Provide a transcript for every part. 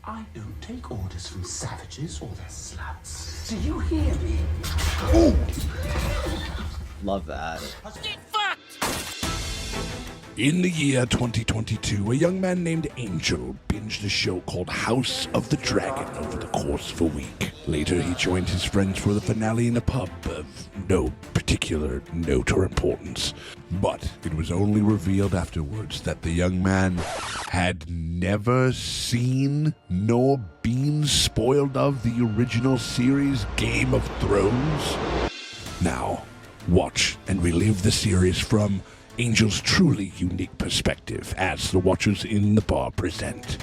I don't take orders from savages or their sluts. Do you hear me? Ooh. Love that. Get fucked! In the year 2022, a young man named Angel binged a show called House of the Dragon over the course of a week. Later, he joined his friends for the finale in a pub of no particular note or importance. But it was only revealed afterwards that the young man had never seen nor been spoiled of the original series Game of Thrones. Now, watch and relive the series from Angel's truly unique perspective as the Watchers in the Bar present.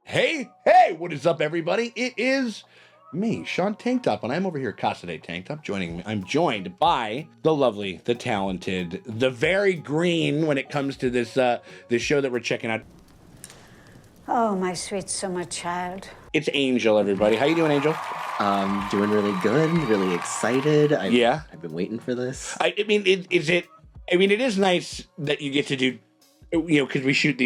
Hey, what is up, everybody? It is me, Sean Tank Top, and I'm over here at Casa de Tank Top. I'm joined by the lovely, the talented, the very green when it comes to this show that we're checking out. Oh, my sweet summer child. It's Angel, everybody. How you doing, Angel? Doing really good, really excited. I've been waiting for this. I mean, it is nice that you get to do, because we shoot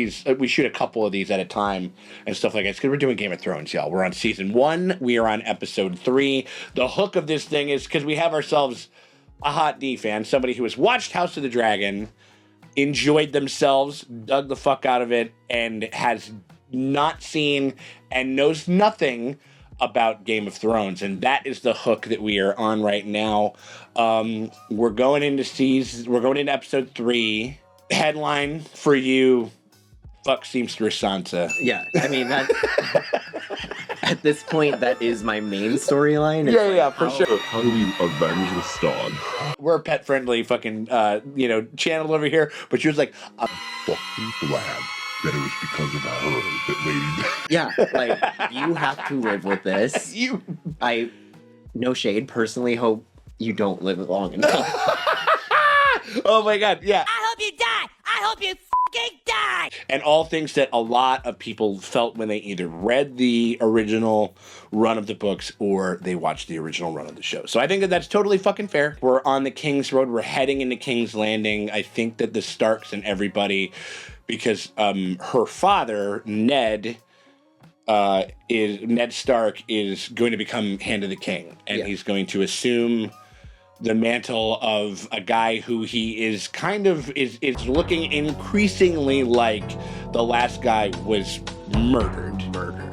a couple of these at a time and stuff like that. Because we're doing Game of Thrones, y'all. We're on season 1. We are on episode 3. The hook of this thing is because we have ourselves a hot D fan, somebody who has watched House of the Dragon, enjoyed themselves, dug the fuck out of it, and has not seen and knows nothing about Game of Thrones, and that is the hook that we are on right now. We're going into episode 3. Headline for you: fuck seamstress Sansa. Yeah, I mean that. At this point, that is my main storyline. Yeah, for sure. How do we avenge the stag? We're a pet-friendly fucking channel over here, but she was like, I'm fucking glad that it was because of her that Lady died. Yeah, like, you have to live with this. I, no shade, personally hope you don't live long enough. Oh my god, yeah. I hope you die! I hope you fucking die! And all things that a lot of people felt when they either read the original run of the books or they watched the original run of the show. So I think that that's totally fucking fair. We're on the King's Road. We're heading into King's Landing. I think that the Starks and everybody, because her father, Ned Stark, is going to become Hand of the King. And he's going to assume the mantle of a guy who he is kind of is looking increasingly like the last guy was murdered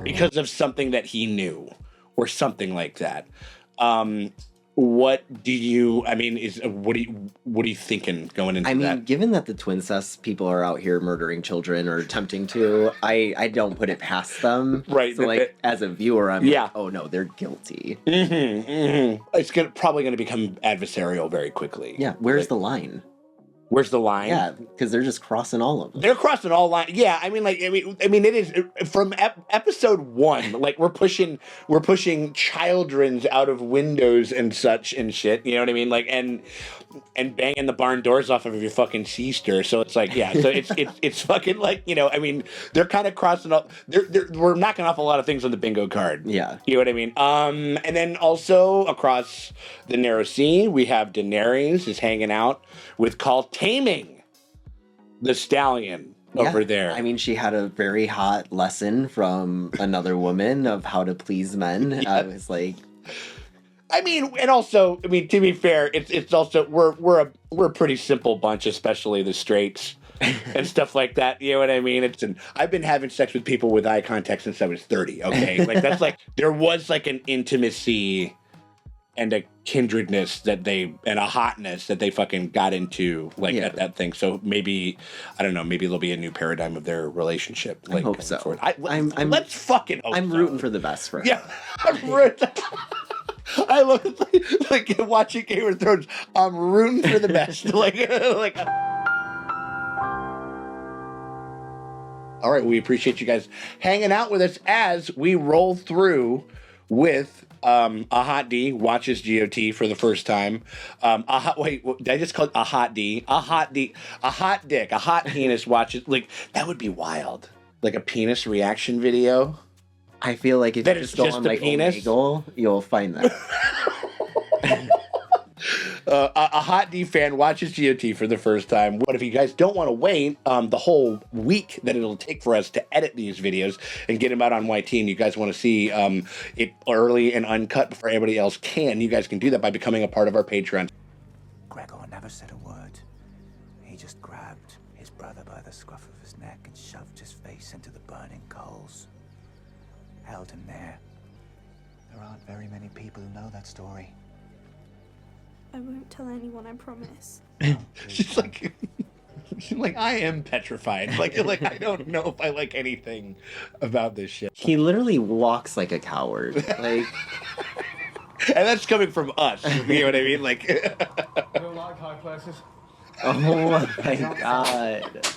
because of something that he knew or something like that. What are you thinking going into that? I mean, given that the Twincest people are out here murdering children or attempting to, I don't put it past them. Right. So, like, as a viewer, I'm like, oh no, they're guilty. It's probably going to become adversarial very quickly. Yeah, where's the line? Where's the line? Yeah, because they're just crossing all of them. They're crossing all lines. Yeah, I mean, it is from episode 1. Like we're pushing childrens out of windows and such and shit. You know what I mean? Like and banging the barn doors off of your fucking sister. So it's like, yeah. So it's fucking like, I mean, they're kind of crossing up. We're knocking off a lot of things on the bingo card. Yeah, you know what I mean. And then also across the Narrow Sea, we have Daenerys is hanging out with Khal taming the stallion over there. I mean, she had a very hot lesson from another woman of how to please men. I was like, to be fair, it's also we're a pretty simple bunch, especially the straights and stuff like that. You know what I mean? I've been having sex with people with eye contact since I was 30. Okay, like that's like there was like an intimacy and a kindredness and a hotness that they fucking got into at that thing. So maybe, I don't know, maybe there'll be a new paradigm of their relationship. I hope so. Let's fucking hope I'm rooting for the best for her. Yeah, I'm rooting. I love like watching Game of Thrones. I'm rooting for the best. All right, we appreciate you guys hanging out with us as we roll through with a hot D watches GOT for the first time. Did I just call it a hot D? A hot D, a hot dick, a hot penis watches. Like that would be wild. Like a penis reaction video. I feel like if you just go on like Omegle, you'll find that. A Hot D fan watches GOT for the first time. But if you guys don't want to wait the whole week that it'll take for us to edit these videos and get them out on YT, and you guys want to see it early and uncut before everybody else can, you guys can do that by becoming a part of our Patreon. Gregor never said a word. He just grabbed his brother by the scruff of his neck and shoved his face into the burning coals. Held him there. There aren't very many people who know that story. I won't tell anyone, I promise. She's like, I am petrified. Like I don't know if I like anything about this shit. He literally walks like a coward. Like, and that's coming from us. You know what I mean? Like, I don't like high places. oh my god.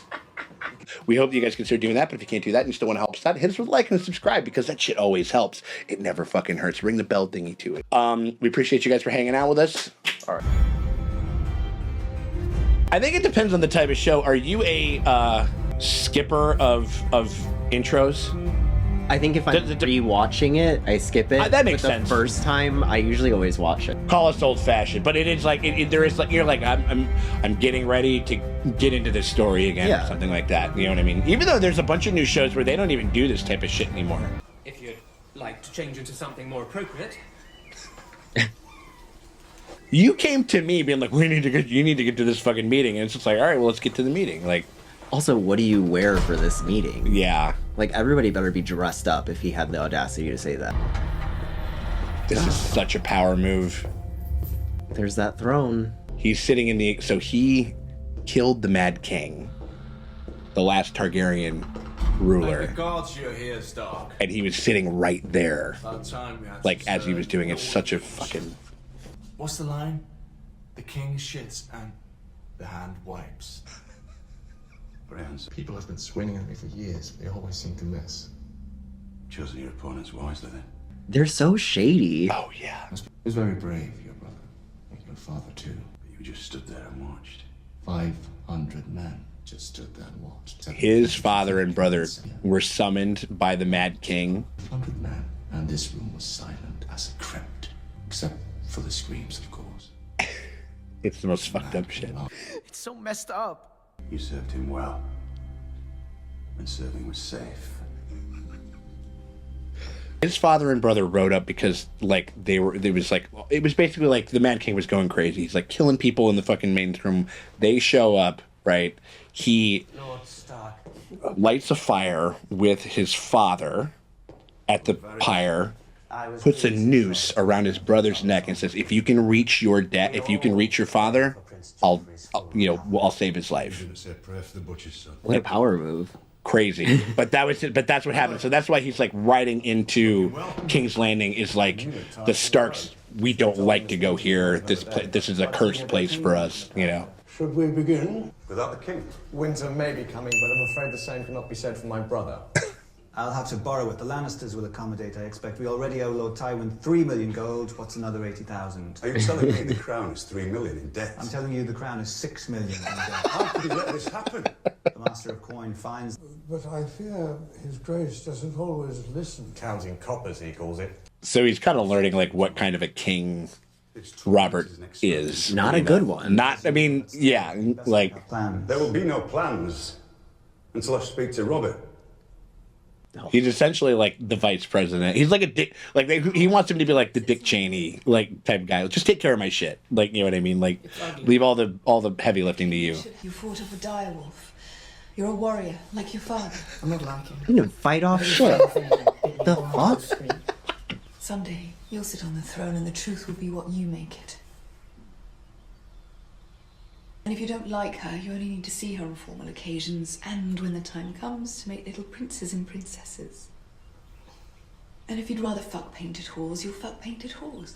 We hope you guys consider doing that, but if you can't do that and you still want to help us out, hit us with a like and subscribe, because that shit always helps. It never fucking hurts. Ring the bell thingy to it. We appreciate you guys for hanging out with us. All right. I think it depends on the type of show. Are you a skipper of intros? I think if I'm rewatching it, I skip it. That makes but sense. The first time, I usually always watch it. Call us old fashioned, but it is like there is like you're like I'm getting ready to get into this story again, or something like that. You know what I mean? Even though there's a bunch of new shows where they don't even do this type of shit anymore. If you'd like to change into something more appropriate. You came to me being like, you need to get to this fucking meeting, and it's just like, all right, well, let's get to the meeting. Like, also, what do you wear for this meeting? Yeah. Like, everybody better be dressed up if he had the audacity to say that. This is such a power move. There's that throne. He's sitting in the... So he killed the Mad King, the last Targaryen ruler. Thank the gods you're here, Stark. And he was sitting right there. About time we had Like, some as he was doing it. no Such a witness. fucking... What's the line? The king shits and the hand wipes. Friends. People have been swinging at me for years, but they always seem to miss. Choosing your opponents wisely, then. They're so shady. Oh, yeah. It was very brave, your brother. And your father, too. You just stood there and watched. 500 men just stood there and watched. His father and brother were summoned by the Mad King. 100 men, and this room was silent as a crypt. Except for the screams, of course. It's the most fucked up shit. It's so messed up. You served him well. And serving was safe. His father and brother rode up because, like, it was basically like the Mad King was going crazy. He's like killing people in the fucking main room. They show up, right? He lights a fire with his father at the pyre, puts a noose around his brother's neck and says, if you can reach your father, I'll save his life. What a power move. Crazy. But that's what happened. So that's why he's like riding into King's Landing is like the Starks, we don't like to go here. This is a cursed place for us, you know. Should we begin? Without the king. Winter may be coming, but I'm afraid the same cannot be said for my brother. I'll have to borrow it. The Lannisters will accommodate, I expect. We already owe Lord Tywin 3 million gold. What's another 80,000? Are you telling me the crown is 3 million in debt? I'm telling you the crown is 6 million in debt. How could he let this happen? The Master of Coin finds... But I fear His Grace doesn't always listen. Counting coppers, he calls it. So he's kind of learning like what kind of a king Robert is. Not a good one. Like there will be no plans until I speak to Robert. He's essentially like the vice president. He's like a dick. Like he wants him to be like the Dick Cheney like type guy. Just take care of my shit. Like, you know what I mean? Like leave all the heavy lifting to you. You fought off a direwolf. You're a warrior, like your father. I'm not like him. You know, fight off shit. The fuck? Someday, you'll sit on the throne and the truth will be what you make it. And if you don't like her, you only need to see her on formal occasions and when the time comes to make little princes and princesses. And if you'd rather fuck painted whores, you'll fuck painted whores.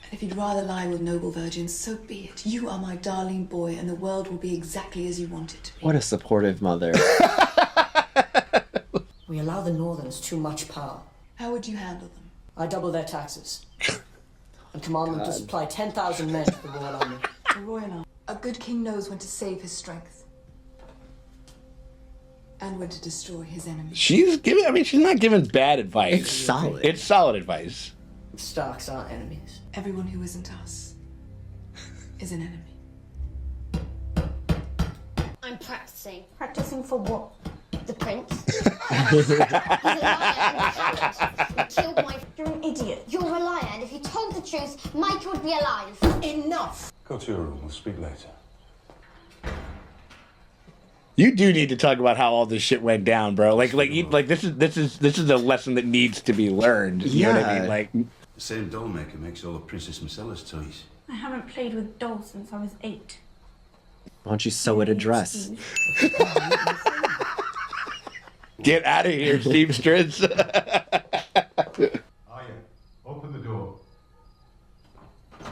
And if you'd rather lie with noble virgins, so be it. You are my darling boy, and the world will be exactly as you want it to be. What a supportive mother. We allow the Northerns too much power. How would you handle them? I double their taxes. And command them to supply 10,000 men to the Royal Army. The Royal Army. A good king knows when to save his strength. And when to destroy his enemies. She's not giving bad advice. It's solid. It's solid advice. Starks aren't enemies. Everyone who isn't us is an enemy. I'm practicing. Practicing for what? The prince. He's a liar and killed my... You're an idiot. You're a liar, and if you told the truth, Mike would be alive. Enough. Go to your room. We'll speak later. You do need to talk about how all this shit went down, bro. Like this is a lesson that needs to be learned. You know what I mean? Like, The same doll maker makes all of Princess Marcella's toys. I haven't played with dolls since I was 8. Why don't you sew it a dress? get out of here, seamstress. Arya, open the door. It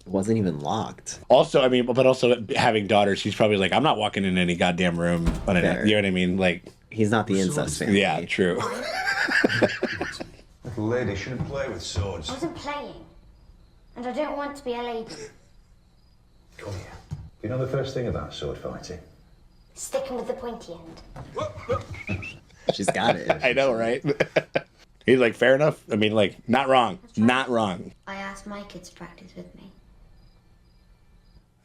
wasn't even locked. Also, I mean, but also having daughters, he's probably like, I'm not walking in any goddamn room. You know what I mean? Like, he's not the incest family. Yeah, true. Little lady shouldn't play with swords. I wasn't playing. And I don't want to be a lady. Come here. You know the first thing about sword fighting? Sticking with the pointy end. She's got it. I know, right? He's like, fair enough. I mean, like, not wrong. Not wrong. I asked my kids to practice with me.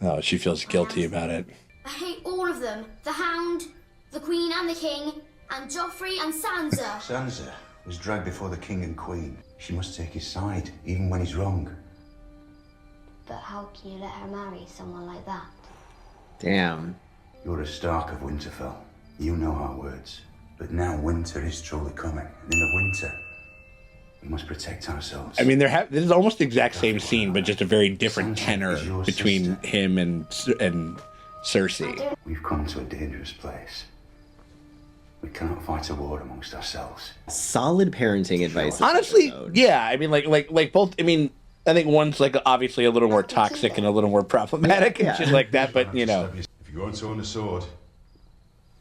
Oh, she feels guilty about it. I hate all of them. The Hound, the Queen and the King, and Joffrey and Sansa. Sansa was dragged before the king and queen. She must take his side, even when he's wrong. But how can you let her marry someone like that? Damn. You're a Stark of Winterfell. You know our words. But now winter is truly coming. And in the winter, we must protect ourselves. I mean, this is almost the exact same scene, but just a very different tenor between him and Cersei. We've come to a dangerous place. We cannot fight a war amongst ourselves. Solid parenting advice. Honestly, yeah. I mean, like both. I mean, I think one's like obviously a little more toxic and a little more problematic and shit like that. But you know, if you're going to own a sword,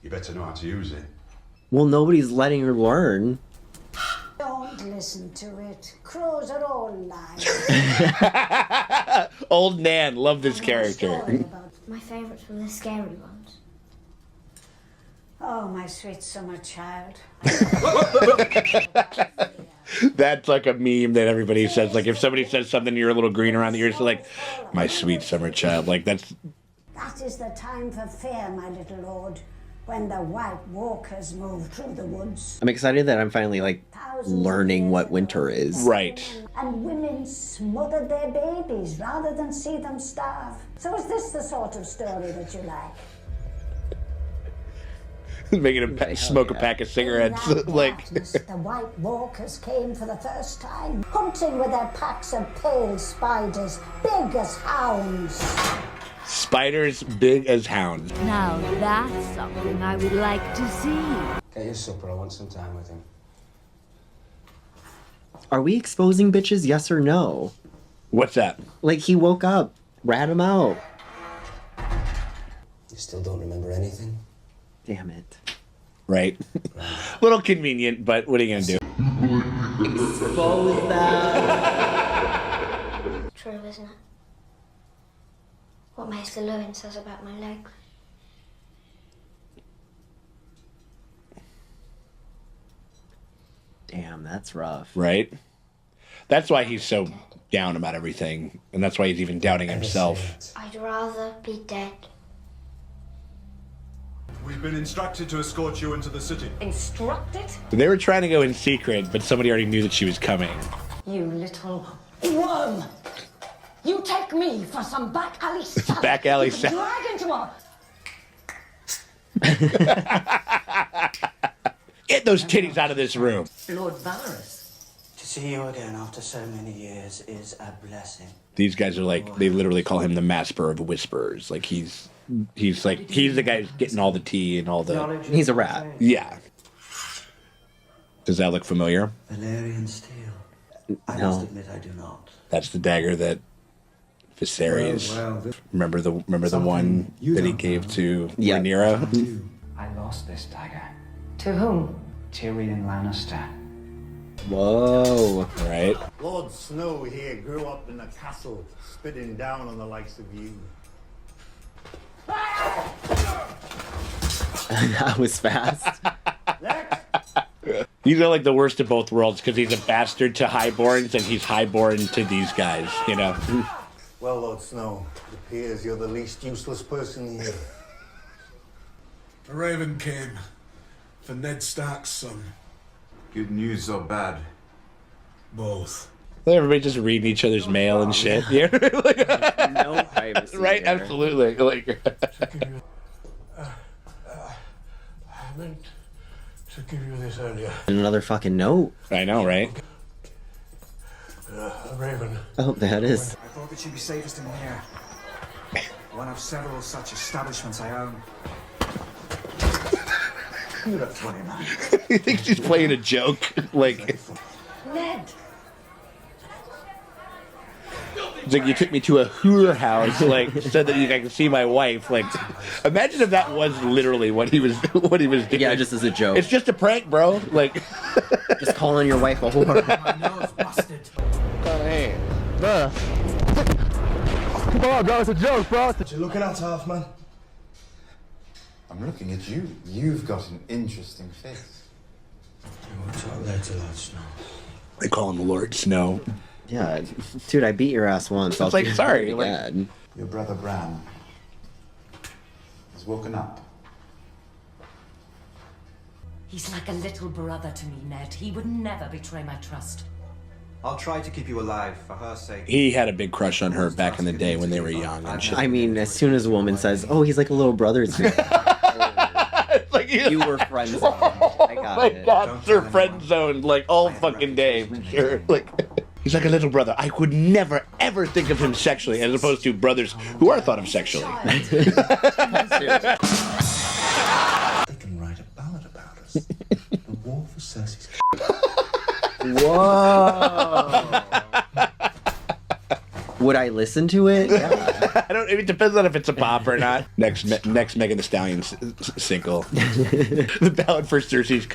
you better know how to use it. Well, nobody's letting her learn. Don't listen to it. Crows are all liars. Old Nan, love this character. My favourites were the scary ones. Oh, my sweet summer child. That's like a meme that everybody says. Like if somebody says something, you're a little green around the ears, so like, my sweet summer child. Like that's. That is the time for fear, my little lord, when the White Walkers move through the woods. I'm excited that I'm finally like learning what winter is. Right. And women smothered their babies rather than see them starve. So is this the sort of story that you like? Making him smoke a pack of cigarettes. Like the White Walkers came for the first time, hunting with their packs of pale spiders, big as hounds. Spiders big as hounds. Now that's something I would like to see. Get your supper, I want some time with him. Are we exposing bitches, yes or no? What's that? Like he woke up, rat him out. You still don't remember anything? Damn it. Right. Little convenient, but what are you gonna do? Expose that. True, isn't it? What Maester Lewin says about my legs. Damn, that's rough. Right? That's why he's so down about everything. And that's why he's even doubting himself. I'd rather be dead. We've been instructed to escort you into the city. Instructed? They were trying to go in secret, but somebody already knew that she was coming. You little worm! You take me for some back alley salad. Back alley salad. Drag into a... Get those titties out of this room. Lord Varys. To see you again after so many years is a blessing. These guys are like, they literally call him the Master of Whisperers. Like he's the guy who's getting all the tea and all the... He's a rat. Yeah. Does that look familiar? Valyrian steel. I No. must admit I do not. That's the dagger that Viserys. Remember the one that he gave to Rhaenyra? I lost this dagger. To whom? Tyrion Lannister. Whoa. Right. Lord Snow here grew up in a castle, spitting down on the likes of you. That was fast. He's like the worst of both worlds because he's a bastard to highborns and he's highborn to these guys, you know? Well, Lord Snow. It appears you're the least useless person here. A raven came for Ned Stark's son. Good news or bad? Both. Everybody just reading each other's mail and shit. Yeah. No privacy. Right? There. Absolutely. Like. I meant to give you this earlier. Another fucking note. I know, right? A raven. Oh, that is. I thought that you'd be safest in here. One of several such establishments I own. You're a funny man. He thinks he's playing a joke. Like. Ned! It's like you took me to a hooer house, like said that I could see my wife. Like, imagine if that was literally what he was doing. Yeah, just as a joke. It's just a prank, bro. Like, just calling your wife a whore. My nose busted. Hey, Come on, bro, it's a joke, bro. What you looking at, half man? I'm looking at you. You've got an interesting face. We'll talk later, Lord Snow. they call him Lord Snow. Yeah, dude, I beat your ass once. It's like, sorry, like, again. Your brother Bran has woken up. He's like a little brother to me, Ned. He would never betray my trust. I'll try to keep you alive for her sake. he had a big crush on her back in the day when they were young and shit. I mean, as soon as a woman says, "Oh, he's like a little brother to me," like, you were friend zoned. I got my it. God, they're friend zoned like all fucking day for sure. Like, he's like a little brother. I could never ever think of him sexually, as opposed to brothers who are thought of sexually. They can write a ballad about us. The war for Cersei's. Whoa. Would I listen to it? Yeah. I don't. It depends on if it's a pop or not. Next Megan Thee Stallion single, the ballad for Cersei's.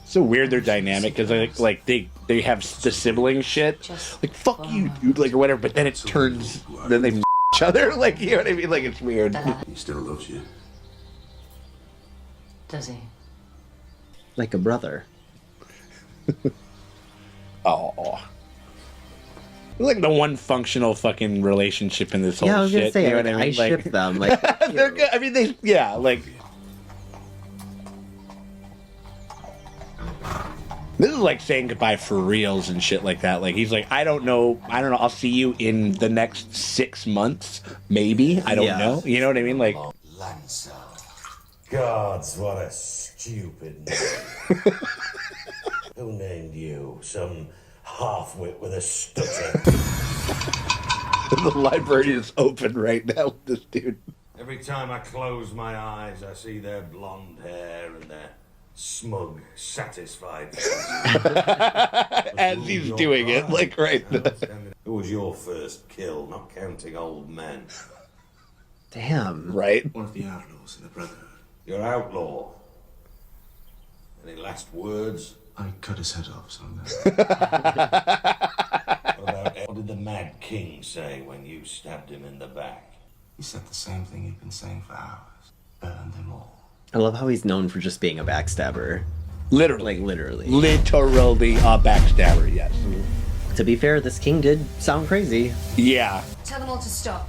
So weird their dynamic because like they have the sibling shit, like fuck you dude, like or whatever, but then it turns, then they each other, like, you know what I mean, like it's weird. He still loves you. Does he? Like a brother. Oh, like the one functional fucking relationship in this whole Yeah, I was gonna shit. say, you know like, what I mean? I ship them. Like, they're good. I mean, they, yeah, like. This is like saying goodbye for reals and shit like that. Like, he's like, I don't know. I'll see you in the next 6 months, maybe. I don't know. You know what I mean? Like, Lannister. Gods, what a stupid name. Who named you? Some half-wit with a stutter. the library is open right now with this dude. Every time I close my eyes, I see their blonde hair and their smug, satisfied faces. As he's doing it, like, right. Who was your first kill, not counting old men? damn. Right? One of the outlaws in the Brotherhood. Your outlaw. Any last words? I cut his head off, so What did the Mad King say when you stabbed him in the back? He said the same thing he'd been saying for hours. Burn them all. I love how he's known for just being a backstabber. Literally. Like, literally. Literally a backstabber, yes. To be fair, this king did sound crazy. Yeah. Tell them all to stop.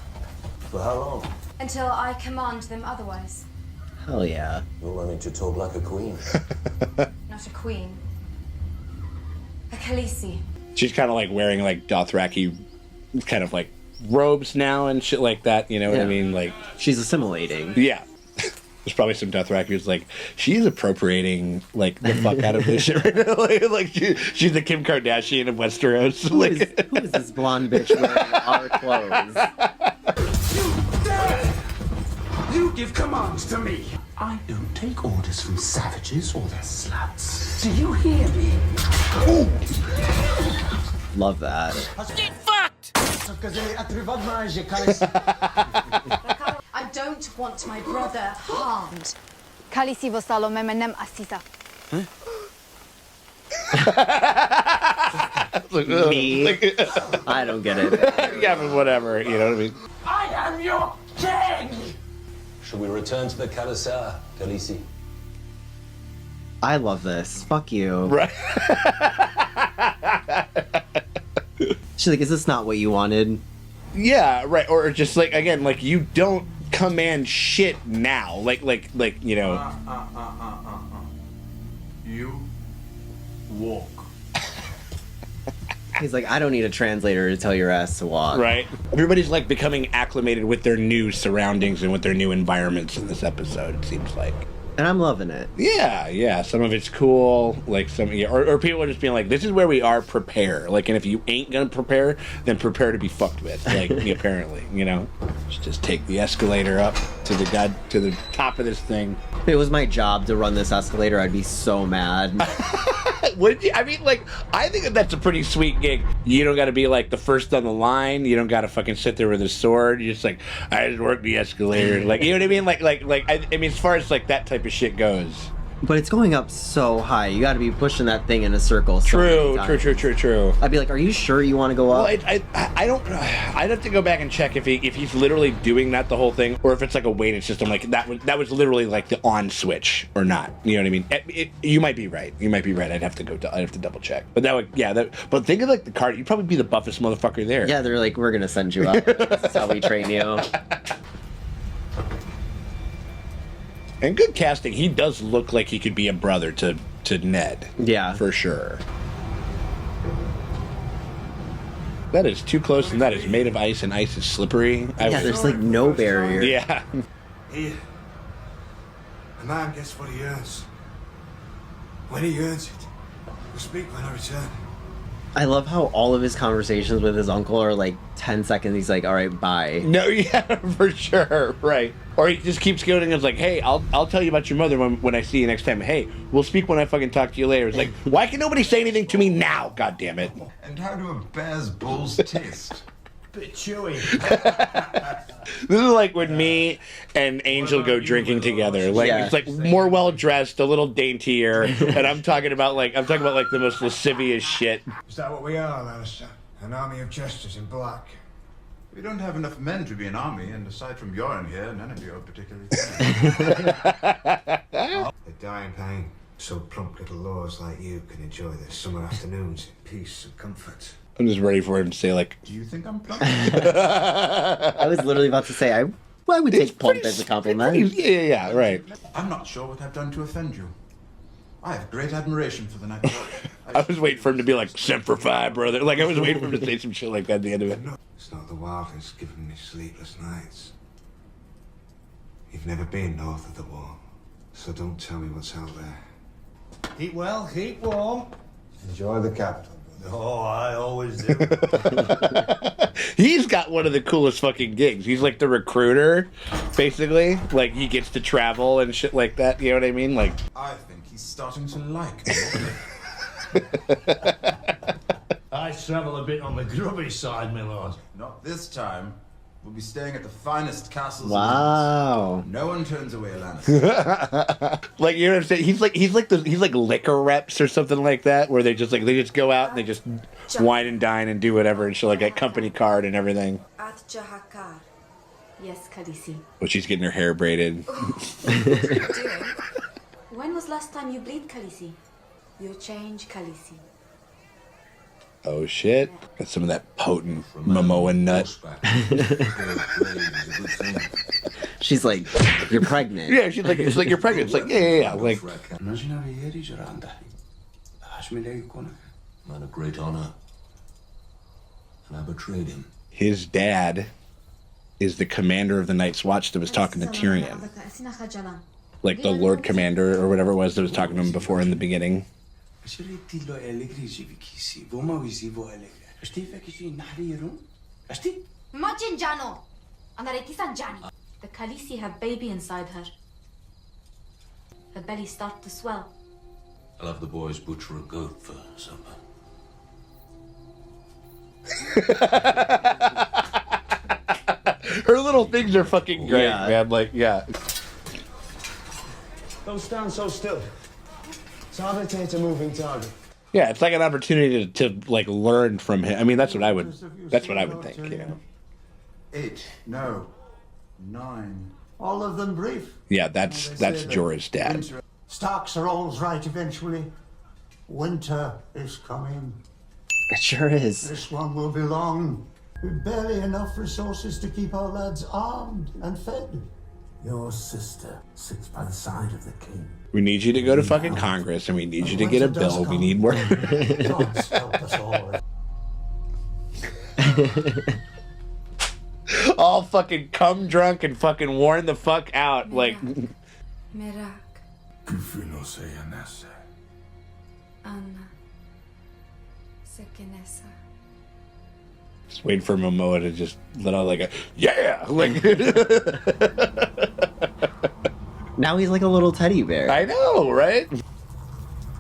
For how long? Until I command them otherwise. Hell yeah. You're learning to talk like a queen. Not a queen. A Khaleesi. She's kind of like wearing like Dothraki kind of like robes now and shit like that. You know what I mean? Like, she's assimilating. Yeah. There's probably some Dothraki who's like, she's appropriating like the fuck out of this shit right now. like she's the Kim Kardashian of Westeros. Who is this blonde bitch wearing our clothes? You give commands to me. I don't take orders from savages or their sluts. Do you hear me? Ooh. Love that. Get fucked! I don't want my brother harmed. Khaleesi vosalo memenem asisa. Me? I don't get it. Yeah, but whatever. You know what I mean? I am your king! Should we return to the Khaleesi, Khaleesi? I love this. Fuck you. Right. She's like, is this not what you wanted? Yeah, right. Or just like, again, like, you don't command shit now. Like, you know. You walk. He's like, I don't need a translator to tell your ass to walk. Right. Everybody's like becoming acclimated with their new surroundings and with their new environments in this episode, it seems like. And I'm loving it. Yeah. Some of it's cool. Like or people are just being like, this is where we are, prepare. Like, and if you ain't gonna prepare, then prepare to be fucked with. Like, apparently, you know. Just take the escalator up to the top of this thing. If it was my job to run this escalator, I'd be so mad. Would you? I mean, like, I think that's a pretty sweet gig. You don't got to be like the first on the line. You don't got to fucking sit there with a sword. You're just like, I just work the escalator. Like, you know what I mean? Like, I mean, as far as like that type of shit goes. But it's going up so high. You got to be pushing that thing in a circle. True. I'd be like, are you sure you want to go up? Well, I don't. I'd have to go back and check if he's literally doing that the whole thing, or if it's like a weighted system. Like that was literally like the on switch or not. You know what I mean? You might be right. I'd have to double check. But that would But think of like the card. You'd probably be the buffest motherfucker there. Yeah, they're like, we're gonna send you up. That's how we train you. And good casting. He does look like he could be a brother to Ned. Yeah. For sure. That is too close, and that is made of ice, and ice is slippery. There's like no barrier. Yeah. Here, a man gets what he earns. When he earns it, we'll speak when I return. I love how all of his conversations with his uncle are like 10 seconds. He's like, all right, bye. No, yeah, for sure. Right. Or he just keeps going and is like, hey, I'll tell you about your mother when I see you next time. Hey, we'll speak when I fucking talk to you later. It's like, why can nobody say anything to me now? God damn it. And how do a bear's balls taste? Bit chewy. This is like when me and Angel go drinking together. Like, it's like more well dressed, a little daintier, and I'm talking about like the most lascivious shit. Is that what we are, Lannister? An army of jesters in black. We don't have enough men to be an army, and aside from Yoren here, none of you are particularly They die in pain, so plump little lords like you can enjoy their summer afternoons in peace and comfort. I'm just ready for him to say, like, do you think I'm plump? I was literally about to say, I would take plump as a compliment. Yeah, right. I'm not sure what I've done to offend you. I have great admiration for the Night Watch. I was waiting for him to be like, Semper Fi, brother. Like, I was waiting for him to say some shit like that at the end of it. It's not the wildness giving me sleepless nights. You've never been north of the wall, so don't tell me what's out there. Keep well, keep warm. Enjoy the capital. Oh, I always do. He's got one of the coolest fucking gigs. He's like the recruiter, basically. Like, he gets to travel and shit like that. You know what I mean? Like, I think he's starting to like me. I travel a bit on the grubby side, my lord. Not this time. We'll be staying at the finest castles. Wow. No one turns away a Lannister. like, you know what I'm saying? He's like liquor reps or something like that, where they just go out and they just wine and dine and do whatever and she'll like get company card and everything. Yes, Khaleesi. But she's getting her hair braided. When was last time you bleed, Khaleesi? You change, Khaleesi. Oh shit. Got some of that potent Momoa nut. She's like, you're pregnant. Yeah, she's like, it's like you're pregnant. It's like, yeah. Like, Man of great honor. And I betrayed him. his dad is the commander of the Night's Watch that was talking to Tyrion. Like the Lord Commander or whatever it was that was talking to him before in the beginning. The Khaleesi have baby inside her. Her belly start to swell. I'll have the boys butcher a goat for supper. Her little things are fucking great, Yeah. man. Like, yeah. Don't stand so still. Target a moving target. Yeah, it's like an opportunity to like learn from him. I mean, that's what I would think, you know. 8, no, 9. All of them brief. Yeah, that's Jorah's dad. Starks are always right eventually. Winter is coming. It sure is. This one will be long. With barely enough resources to keep our lads armed and fed. Your sister sits by the side of the king. We need you to go to fucking Congress, and we need you to get a bill. We need more. God's help us all. All fucking cum drunk and fucking worn the fuck out. Like, Merak, Anna, Sekenesa. just waiting for Momoa to just let out like a, yeah! Like, now he's like a little teddy bear. I know, right?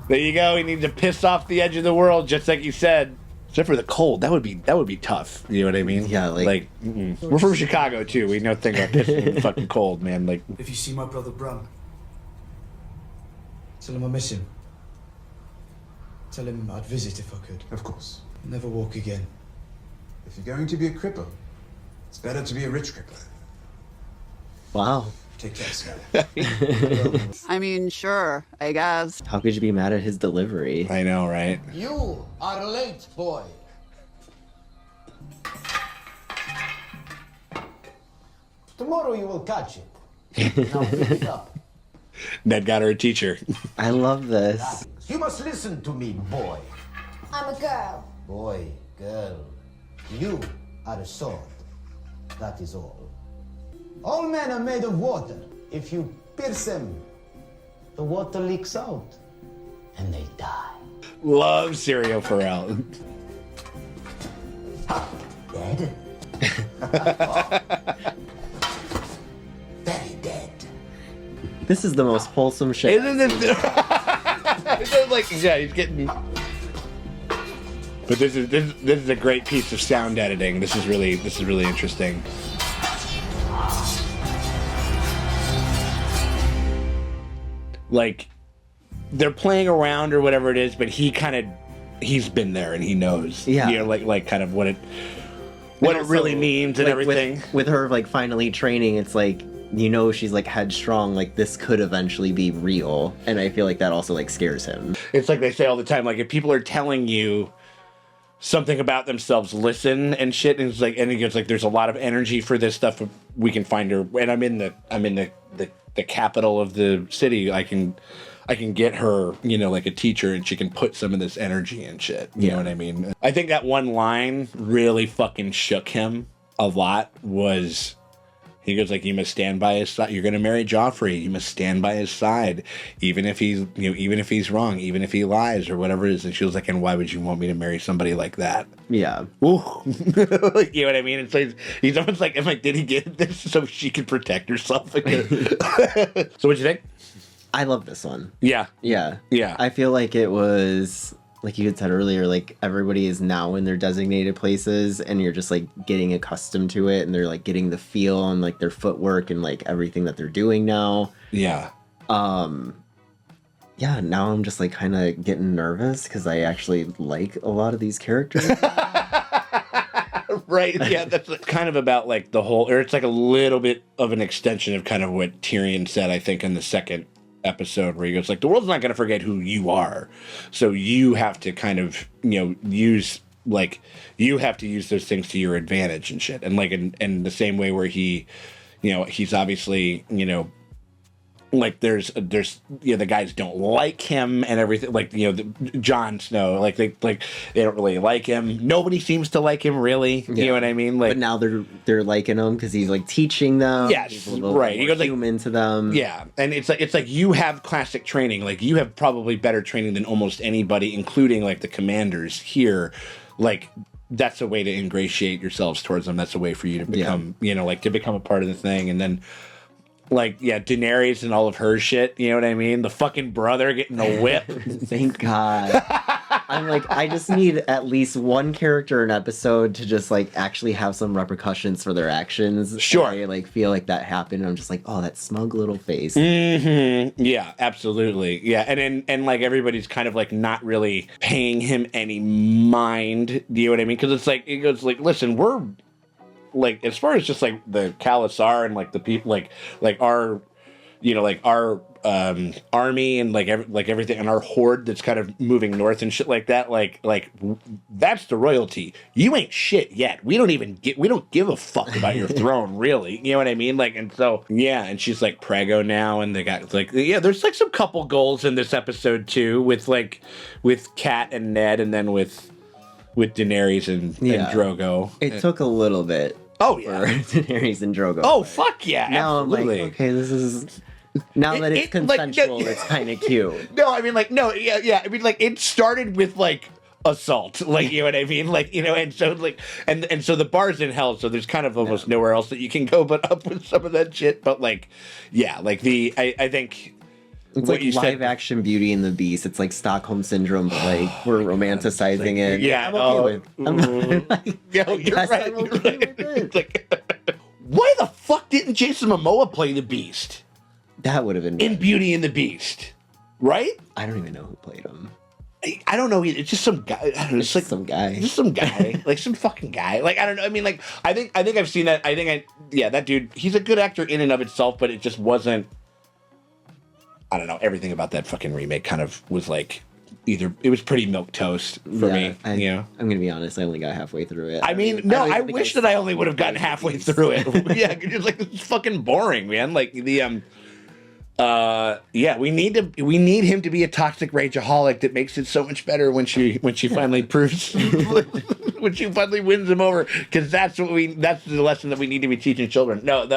There you go. He needs to piss off the edge of the world, just like you said. Except for the cold, that would be tough. You know what I mean? Yeah, like we're from Chicago too. We know things about pissing in the fucking cold, man. Like, If you see my brother Bran, tell him I miss him. Tell him I'd visit if I could. Of course. Never walk again. If you're going to be a cripple, it's better to be a rich cripple. Wow. Take care, sir. I mean, sure, I guess. How could you be mad at his delivery? I know, right? You are late, boy. Tomorrow you will catch it. Now pick it up. Ned got her a teacher. I love this. You must listen to me, boy. I'm a girl. Boy, girl. You are a sword. That is all. All men are made of water. If you pierce them, the water leaks out. And they die. Love Serial Pharrell. Dead? Very dead. This is the most wholesome shit. Isn't it? It's like, yeah, he's getting. But this is a great piece of sound editing. This is really interesting. Like, they're playing around or whatever it is, but he's been there and he knows. Yeah. You know, like kind of what it really means and like, everything. With her like finally training, it's like, you know, she's like headstrong, like this could eventually be real. And I feel like that also like scares him. It's like they say all the time, like if people are telling you something about themselves, listen and shit. And it's like, and it goes like, there's a lot of energy for this stuff. We can find her. And I'm in the capital of the city. I can get her, you know, like a teacher, and she can put some of this energy and shit. You know what I mean? I think that one line really fucking shook him a lot. Was he goes like, you must stand by his side. You're going to marry Joffrey. You must stand by his side, even if he's, you know, even if he's wrong, even if he lies or whatever it is. And she was like, and why would you want me to marry somebody like that? Yeah. Ooh. You know what I mean? It's like, he's almost like, I'm like, did he get this so she could protect herself? So what'd you think? I love this one. Yeah. Yeah. Yeah. I feel like it was, like you had said earlier, like everybody is now in their designated places and you're just like getting accustomed to it and they're like getting the feel and like their footwork and like everything that they're doing now. Yeah. Yeah, now I'm just like kind of getting nervous because I actually like a lot of these characters. Right, yeah, that's kind of about like the whole, or it's like a little bit of an extension of kind of what Tyrion said, I think, in the second episode, where he goes like, the world's not going to forget who you are, so you have to kind of, you know, use those things to your advantage and shit. And like in the same way where he, you know, he's obviously, you know, like there's you know, the guys don't like him and everything, like, you know, Jon Snow, like they don't really like him. Nobody seems to like him, really. You know what I mean? Like, but now they're liking him because he's like teaching them. Yes, right. He goes like human to them. Yeah, and it's like you have classic training. Like you have probably better training than almost anybody, including like the commanders here. Like that's a way to ingratiate yourselves towards them. That's a way for you to become, you know, like to become a part of the thing, and then. Like, yeah, Daenerys and all of her shit, you know what I mean? The fucking brother getting the whip. Thank God. I'm like, I just need at least one character an episode to just, like, actually have some repercussions for their actions. Sure. And I, like, feel like that happened, and I'm just like, oh, that smug little face. Mm-hmm. Yeah, absolutely. Yeah, and like, everybody's kind of, like, not really paying him any mind, do you know what I mean? Because it's like, it goes like, listen, we're... Like, as far as just like the Khalasar and like the people like our, like our army and like everything and our horde that's kind of moving north and shit like that, like that's the royalty. You ain't shit yet. We don't give a fuck about your throne, really. You know what I mean? Like, and so yeah, and she's like prego now, and they got like there's like some couple goals in this episode too, with Kat and Ned, and then with Daenerys and Drogo. It took a little bit. Oh yeah, for Daenerys and Drogo. Oh fuck yeah, now absolutely. I'm like, okay, this is. Now that it's consensual, it's kind of cute. No, I mean, like, no, yeah. I mean, like, it started with, like, assault. Like, you know what I mean? Like, and so, like, and so the bar's in hell, so there's kind of almost nowhere else that you can go but up with some of that shit. But, like, yeah, like, I think... It's like live-action Beauty and the Beast. It's like Stockholm Syndrome, but, like, we're romanticizing it. Yeah, I'm okay with it. You're right. Like, why the fuck didn't Jason Momoa play the Beast? That would have been in Beauty and the Beast, right? I don't even know who played him. I don't know. It's just some guy. I don't know. It's like some guy. Just some guy. Like some fucking guy. Like I don't know. I mean, like I think I've seen that. That dude. He's a good actor in and of itself, but it just wasn't. I don't know. Everything about that fucking remake kind of was like it was pretty milquetoast for me. I'm gonna be honest. I only got halfway through it. I mean, no. I wish that I only would have gotten halfway through it. Yeah, just like it's fucking boring, man. Like the we need him to be a toxic rageaholic that makes it so much better when she finally proves when she finally wins him over, because that's the lesson that we need to be teaching children. No,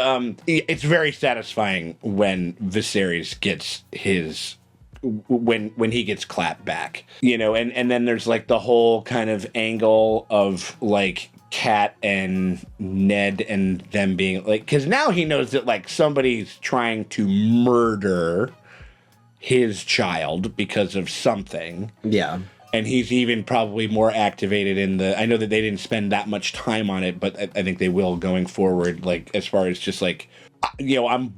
it's very satisfying when Viserys gets his when he gets clapped back, and then there's like the whole kind of angle of like Kat and Ned and them being like, because now he knows that like somebody's trying to murder his child because of something. Yeah. And he's even probably more activated in I know that they didn't spend that much time on it, but I think they will going forward, like as far as just like, I'm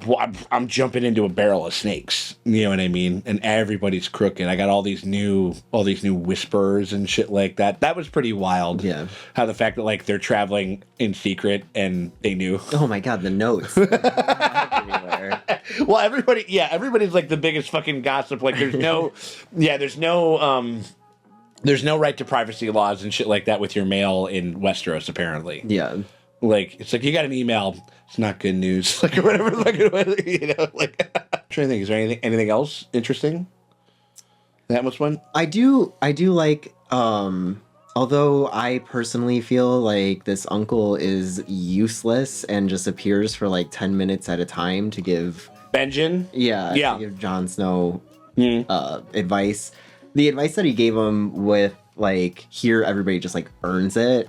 jumping into a barrel of snakes. You know what I mean? And everybody's crooked. I got all these new whisperers and shit like that. That was pretty wild. Yeah. How the fact that like they're traveling in secret and they knew. Oh my god, the notes. Well, everybody's like the biggest fucking gossip. Like there's no right to privacy laws and shit like that with your mail in Westeros, apparently. Yeah. Like, it's like, you got an email, it's not good news. Like, or whatever, like, like, I'm trying to think, is there anything else interesting? That was one? I do like, although I personally feel like this uncle is useless and just appears for like 10 minutes at a time to give... Benjen? Yeah. To give Jon Snow advice. The advice that he gave him with, like, here everybody just, like, earns it.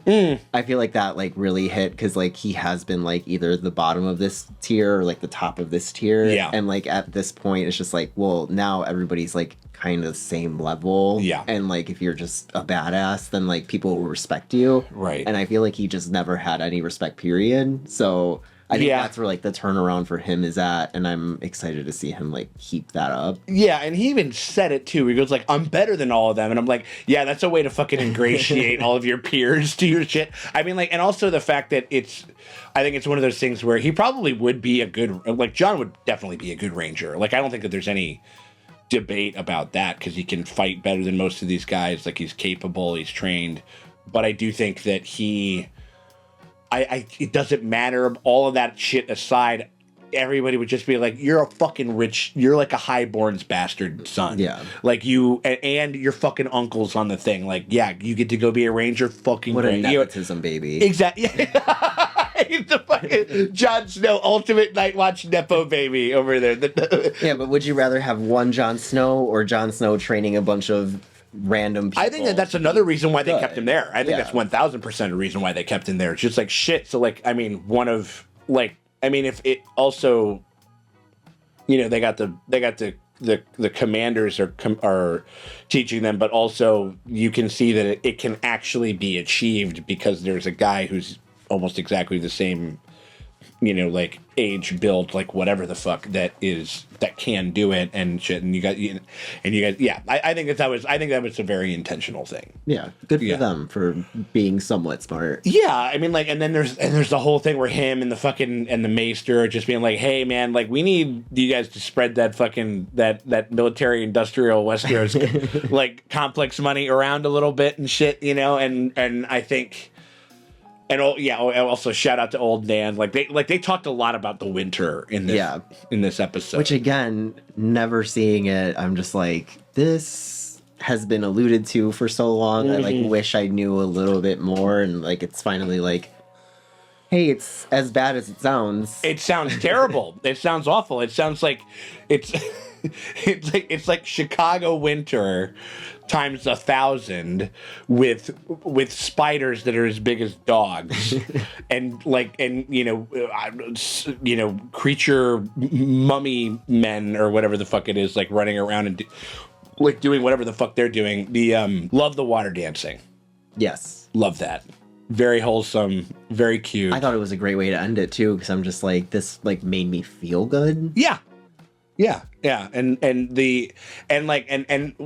I feel like that, like, really hit, because, like, he has been, like, either the bottom of this tier or, like, the top of this tier. Yeah. And, like, at this point, it's just, like, well, now everybody's, like, kind of the same level. Yeah. And, like, if you're just a badass, then, like, people will respect you. Right. And I feel like he just never had any respect, period. So... I think that's where, like, the turnaround for him is at, and I'm excited to see him, like, keep that up. Yeah, and he even said it, too. He goes, like, I'm better than all of them. And I'm like, yeah, that's a way to fucking ingratiate all of your peers to your shit. I mean, like, and also the fact that I think it's one of those things where he probably would be a good, like, Jon would definitely be a good ranger. Like, I don't think that there's any debate about that, because he can fight better than most of these guys. Like, he's capable, he's trained. But I do think that it doesn't matter, all of that shit aside, everybody would just be like, you're like a highborn's bastard son. Yeah. Like and your fucking uncle's on the thing. Like, yeah, you get to go be a ranger, fucking what great. a nepotism baby. Exactly. He's the fucking Jon Snow, ultimate Night Watch nepo baby over there. Yeah, but would you rather have one Jon Snow or Jon Snow training a bunch of random people? I think that's another reason why they kept him there. I think that's 1000% a reason why they kept him there. It's just like shit. So like, I mean, if it also, they got the commanders are teaching them, but also you can see that it can actually be achieved because there's a guy who's almost exactly the same like age, build, like whatever the fuck that can do it and shit. And you guys, yeah, I think that was a very intentional thing. Yeah, good for them for being somewhat smart. Yeah, I mean, like, and then there's the whole thing where him and the Maester are just being like, hey man, like we need you guys to spread that fucking that military industrial Westeros like complex money around a little bit and shit, and I think. And also shout out to Old Nan. Like they talked a lot about the winter in this episode. Which again, never seeing it, I'm just like, this has been alluded to for so long. I like wish I knew a little bit more, and like it's finally like, hey, it's as bad as it sounds. It sounds terrible. It sounds awful. It sounds like it's like Chicago winter times 1,000 with spiders that are as big as dogs and creature mummy men or whatever the fuck it is, like running around and doing whatever the fuck they're doing. Love the water dancing. Yes. Love that. Very wholesome, very cute. I thought it was a great way to end it too, because I'm just like, this like made me feel good. Yeah. And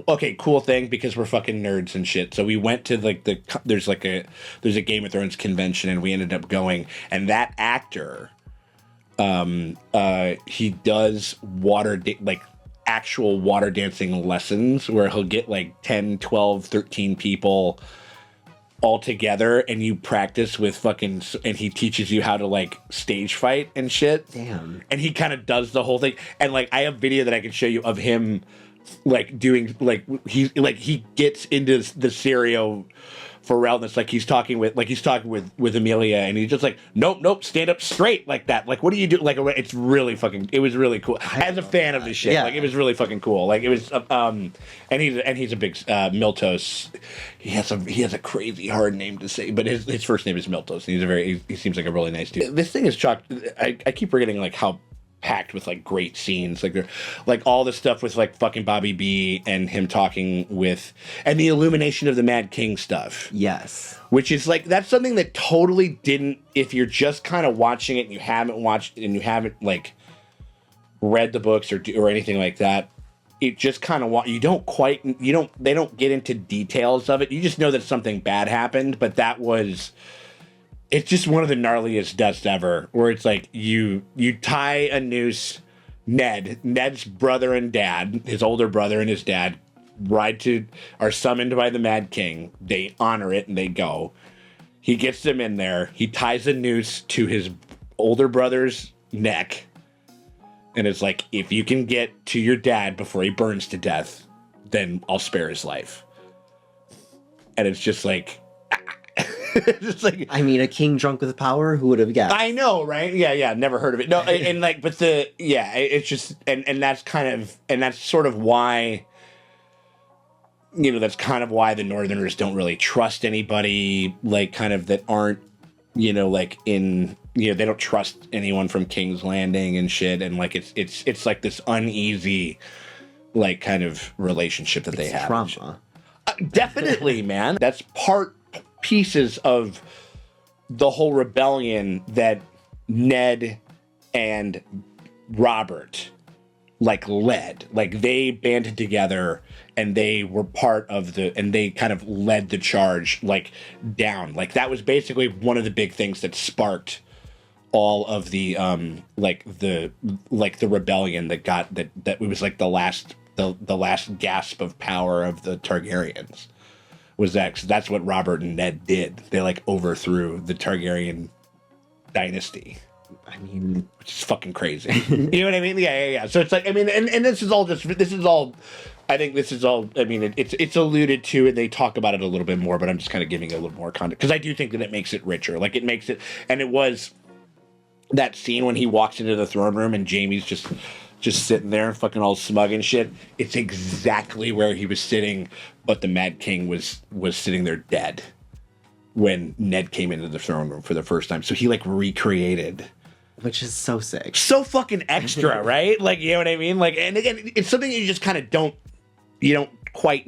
okay, cool thing, because we're fucking nerds and shit. So we went to like there's a Game of Thrones convention, and we ended up going, and that actor, he does actual water dancing lessons where he'll get like 10, 12, 13 people all together, and you practice with and he teaches you how to like stage fight and shit. Damn. And he kind of does the whole thing. And like I have video that I can show you of him like doing he gets into the Syrio for realness, like he's talking with Amelia, and he's just like, nope, stand up straight like that. Like, what do you do? Like, it was really cool. As a fan of this shit, like it was really fucking cool. Like it was, and he's a big Miltos. He has a crazy hard name to say, but his first name is Miltos, and he seems like a really nice dude. This thing is chocked. I keep forgetting like how packed with like great scenes, like they're like all the stuff with like fucking Bobby B and him talking with, and the illumination of the Mad King stuff. Yes, which is like, that's something that totally didn't, if you're just kind of watching it and you haven't watched and you haven't like read the books or anything like that, it just kind of they don't get into details of it. You just know that something bad happened, but it's just one of the gnarliest deaths ever, where it's like you tie a noose. Ned's brother and dad, his older brother and his dad, are summoned by the Mad King. They honor it and they go. He gets them in there. He ties a noose to his older brother's neck. And it's like, if you can get to your dad before he burns to death, then I'll spare his life. And it's just like... Just like, I mean, a king drunk with power, who would have guessed? I know, right? Yeah, never heard of it. No, and like, but it's just, and that's kind of, and that's sort of why, that's kind of why the Northerners don't really trust anybody, like, kind of that aren't, like they don't trust anyone from King's Landing and shit, and like it's like this uneasy, like, kind of relationship that they have. Trauma. Definitely, man. That's pieces of the whole rebellion that Ned and Robert led. Like, they banded together and they were part of and they kind of led the charge down. Like, that was basically one of the big things that sparked all of the the rebellion that it was like the last gasp of power of the Targaryens. Was that, 'cause that's what Robert and Ned did. They overthrew the Targaryen dynasty. I mean, which is fucking crazy. You know what I mean? Yeah. So it's like, I mean, and this is all, I think this is all, I mean, it's alluded to, and they talk about it a little bit more, but I'm just kind of giving a little more context, because I do think that it makes it richer. Like, it makes it, and it was that scene when he walks into the throne room and Jaime's just sitting there fucking all smug and shit. It's exactly where he was sitting, but the Mad King was sitting there dead when Ned came into the throne room for the first time. So he recreated, which is so sick, so fucking extra, right? Like, you know what I mean? Like, and again, it's something you just kind of don't quite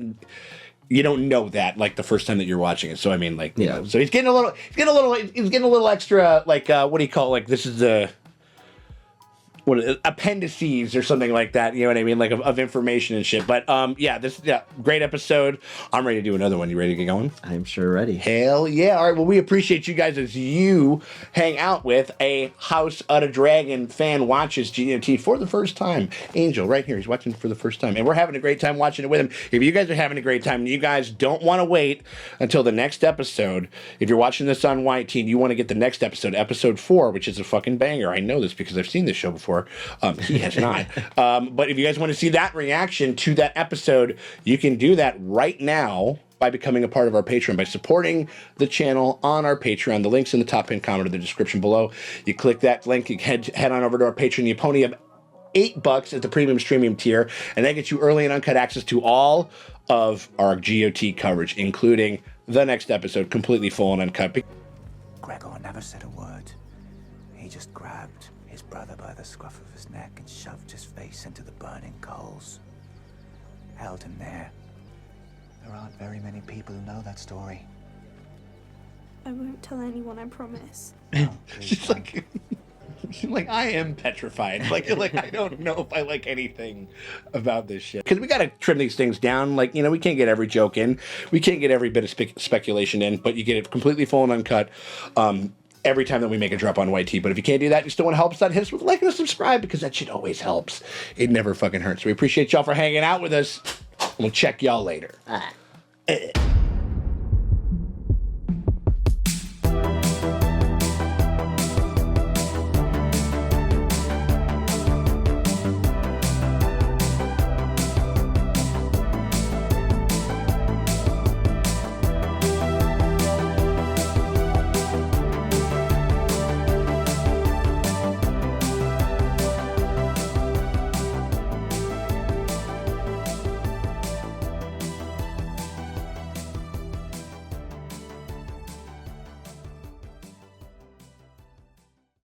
you don't know that like the first time that you're watching it. So I mean, like, you know, so he's getting a little extra, like, what do you call it? Like, this is the appendices or something like that, you know what I mean, like of information and shit. But great episode. I'm ready to do another one. You ready to get going? I'm sure ready. Hell yeah. All right, well, we appreciate you guys as you hang out with a House of the Dragon fan watches GOT for the first time. Angel right here, he's watching for the first time, and we're having a great time watching it with him. If you guys are having a great time and you guys don't want to wait until the next episode, if you're watching this on YT and you want to get the next episode 4, which is a fucking banger, I know this because I've seen this show before. He has not. But if you guys want to see that reaction to that episode, you can do that right now by becoming a part of our Patreon, by supporting the channel on our Patreon. The link's in the top pinned comment or the description below. You click that link, you head on over to our Patreon. You pony up $8 at the premium streaming tier, and that gets you early and uncut access to all of our GOT coverage, including the next episode, completely full and uncut. Gregor never said a word. He just grabbed his brother by the scruff of his neck and shoved his face into the burning coals. Held him there. There aren't very many people who know that story. I won't tell anyone, I promise. She's like, I am petrified. Like I don't know if I like anything about this shit. Because we got to trim these things down. Like, you know, we can't get every joke in. We can't get every bit of speculation in, but you get it completely full and uncut every time that we make a drop on YT. But if you can't do that, you still want to help us out, hit us with a like and a subscribe, because that shit always helps. It never fucking hurts. We appreciate y'all for hanging out with us. We'll check y'all later.